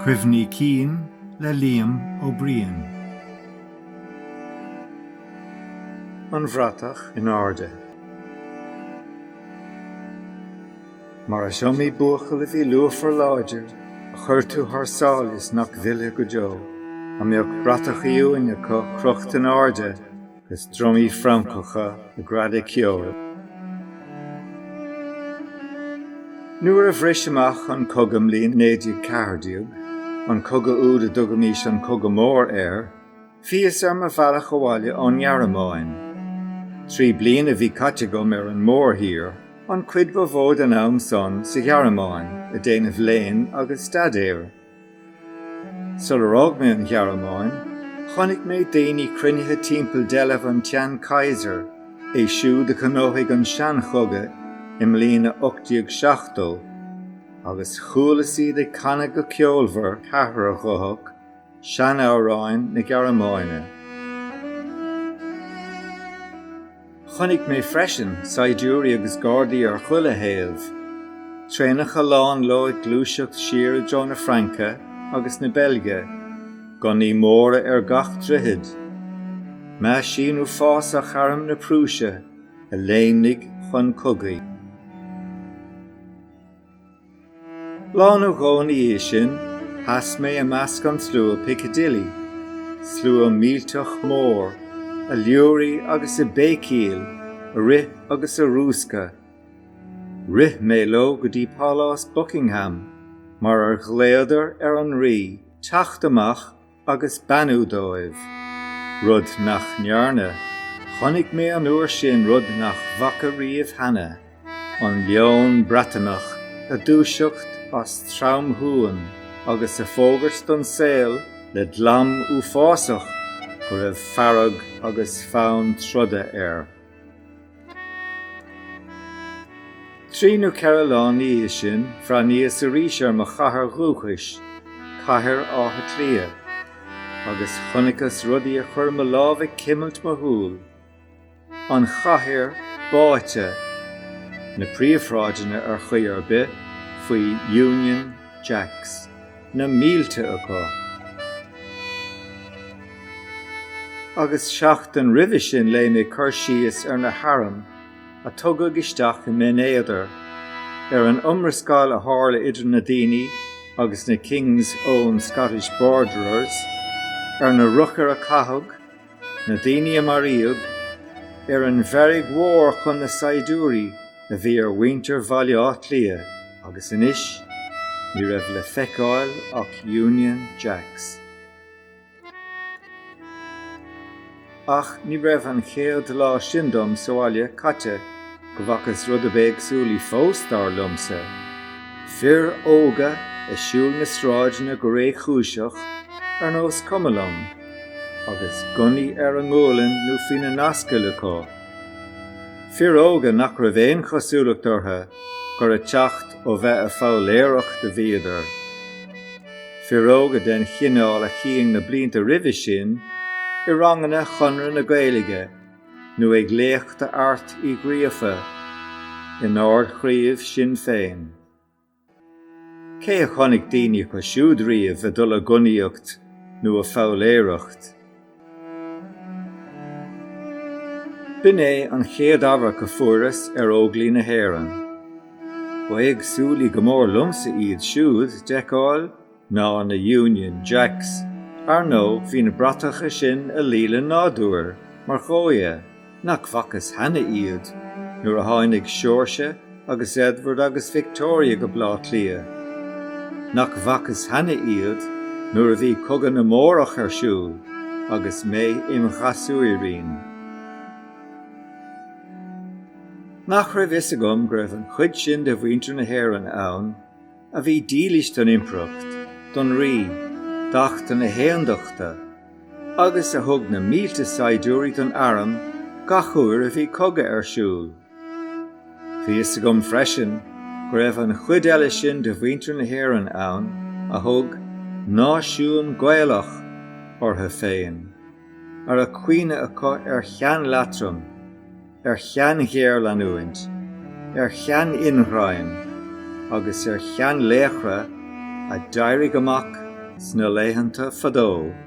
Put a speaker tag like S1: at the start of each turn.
S1: Cuimhní Cinn le Liam Ó Briain. An Bratach in Airde. Mar a siomí buachal a bhí luafar láidir, a chuir tú thar nach bhile go deo, a mbeadh Bratach iúin acu crocht in Airde, gus dromí Francocha a grada ceol. Nuair a bhris amach an cogam líon néideag cardiúg, an coga úd a dugamís an coga mór fios ma bhealach abhaile an Jaarmáin. 3 bliain a bhí caite gom an mór hir, an cuid go bhód an am son sa Jaarmáin, a déanamh léin agus stadéir. Sularrág mé an Jaarmáin, chonig mé daoine cruinnithe timpeall deileh an Tean Kaiser, é siúd a canóigh an sean choga im lína 87, agus chúlasí de canna go ceolmhar cahar a chothach, sean áráin na Jaarmáine. Chonig mé freisin saidúrí agus gardaí ar chuile héamh, trénach a lán loig glúiseacht siar a John na Franca agus na Belge, gonaí móra gach trithid. Me sin fás a charm na Prúise, a léimnig chun cogaí. Lán ó gcónaí sin, has mé a measc an slú a Piccadilly, slú a mílteach mór, a liúrí agus a bécíal, a rith agus a rúsca. Rith mé lo go dtí Pálás Buckingham, mar ar gléadar an rí, teacht amach agus banú dóibh. Rud nach nearne, chonig mé an uair sin rud nach bhaca riamh hannah, an leon Bratach a dúiseacht as traum thuan, agus a fógart don saol le dlam ú fásach, go raibh farag agus fán troda Tríú Carolán í sin, fra níos a rís ar mo chathair dhúchais, chathair átha tlia, agus chonicas rudaí a chur mo lábhaigh cimmelt mo húil. An chathair báite, na príomhráideanna ar chuí ar bith, faoi Union Jacks, na mílte acu. Agus seacht an ribhe sin le mé cur síos ar na haram, a tugad isteach in ménéadar, an umrascáil a tharla idir na daoine agus na King's Own Scottish Borderers, na ruchar a cathag, na daoine a maríog, an bheirg mhór chun na saidúrí a bhí ar winter bhaile lia, agus inis, ní raibh le feiceáil ach Union Jacks. Ach ní raibh an chéad lá sindom soáile caite, go bhachas rud a bheith súlaí fóstar lumsa. Fir óga a siúl na stráidena go réigh chúiseach ar nós cumalamm, agus gunaí ar an ngúlan nó fina nascail acu. Fir óga nach raibh éon chosúlacht ortha, gur a teacht ó bheith a fáiléireach de bhíodar. Fir óga den chineál a chiang na blianta ribhe sin, I ranganna chunra na Gaeilge, nó ag léocht a art I gríofa, in ard chríomh sin féin. Cé a chonig daoine go siúd riamh a dul a gunaíocht nó a fáiléireacht. Bin é an chéad abhar go furas ar óglaí na hÉireann. Ba ag súlaí go mór lumsa iad siúd deicáil ná na Union Jacks, ar nó hí na Bratacha sin a líle nádúir, mar chóide, nach bhachas hannah iad, nuair a tháinig Seoirse agus Edward agus Victoria go blát lia. Nach bhachas hannah iad, nuair a bhí cogadh na mórach ar siúl, agus mé imchasúirín. Nach raibh is agam go raibh an chuid sin de bhhaintear na hÉireann ann, a bhí dílis don impreacht, don rí, dacht na héandachta, agus a thug na mílte saidúrí don aram, gachúir a bhí cogadh ar siúl. Bhí is agam freisin, go raibh an chuid eile sin de bhhaintear na hÉireann ann, a thug náisiún Gaelach ortha féin, ar a cuine acu ar chean latram, ar chean ghéir leanúint, ar chean inghráin, agus ar chean léachra a dairig amach sna léitheanta fadó.